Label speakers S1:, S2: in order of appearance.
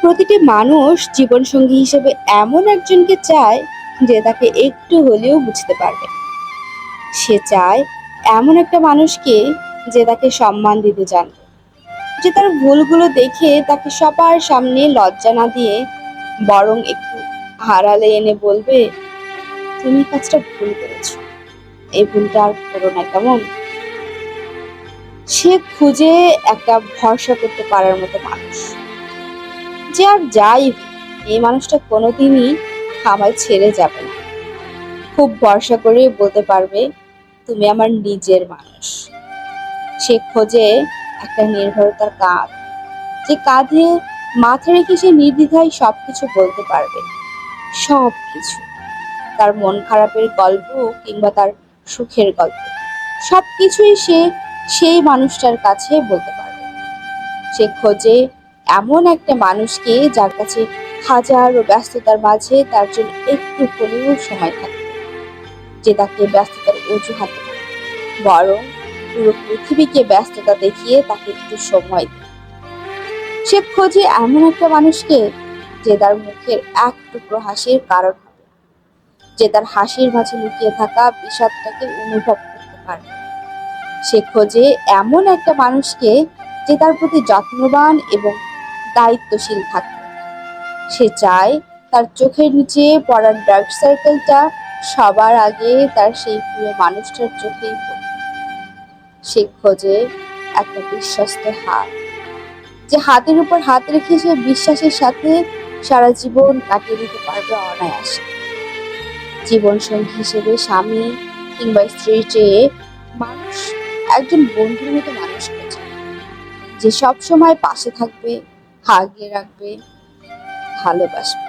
S1: প্রতিটি মানুষ জীবনসঙ্গী হিসেবে এমন একজনকে চায় যে তাকে একটু হলেও বুঝতে পারবে। সে চায় এমন একটা মানুষকে যে তাকে সম্মান দিতে জানবে, যে তার ভুলগুলো দেখে তাকে সবার সামনে লজ্জা না দিয়ে বরং একটু আড়ালে এনে বলবে, তুমি কাজটা ভুল করেছো, এই ভুলটা আর করো না, কেমন? সে খুঁজে একটা ভরসা করতে পারার মতো মানুষ, যে আর যাই হোক, এই মানুষটা কোনোদিনই আমায় ছেড়ে যাবে না। খুব ভরসা করে বলতে পারবে, তুমি আমার নিজের মানুষ। সে খোঁজে একটা নির্ভরতার কাঁধ, যে কাঁধে মাথা রেখে সে নির্দ্বিধায় সবকিছু বলতে পারবে। সবকিছু, তার মন খারাপের গল্প কিংবা তার সুখের গল্প, সবকিছুই সে সেই মানুষটার কাছে বলতে পারবে। সে খোঁজে এমন একটা মানুষকে যার কাছে হাজারো ব্যস্ততার মাঝে তার জন্য একটু হলেও সময় থাকে, যে তাকে ব্যস্ততার অজুহাতে নয়, বরং পুরো পৃথিবীকে ব্যস্ততা দেখিয়ে তাকে একটু সময় দেয়। সে খোঁজে এমন একটা মানুষকে যে তার মুখের এক টুকরো হাসির কারণ হবে, যে তার হাসির মাঝে লুকিয়ে থাকা বিষাদটাকে অনুভব করতে পারবে। সে খোঁজে এমন একটা মানুষকে যে তার প্রতি যত্নবান এবং দায়িত্বশীল থাকে। সে চায় তার চোখের নিচে পড়ার ডার্ক সার্কেলটা সবার আগে তার সেই প্রিয় মানুষটার চোখেই পড়ে। সে খোঁজে একটা বিশ্বস্ত হাত, যে হাতের উপর হাত রেখে সে বিশ্বাসের সাথে সারা জীবন কাটিয়ে দিতে পারবে অনায়াসে। জীবন সঙ্গী হিসেবে স্বামী কিংবা স্ত্রীর চেয়ে মানুষ একজন বন্ধুর মতো মানুষ খোঁজে, যে সব সময় পাশে থাকবে, আগলে রাখবে, ভালোবাসবে।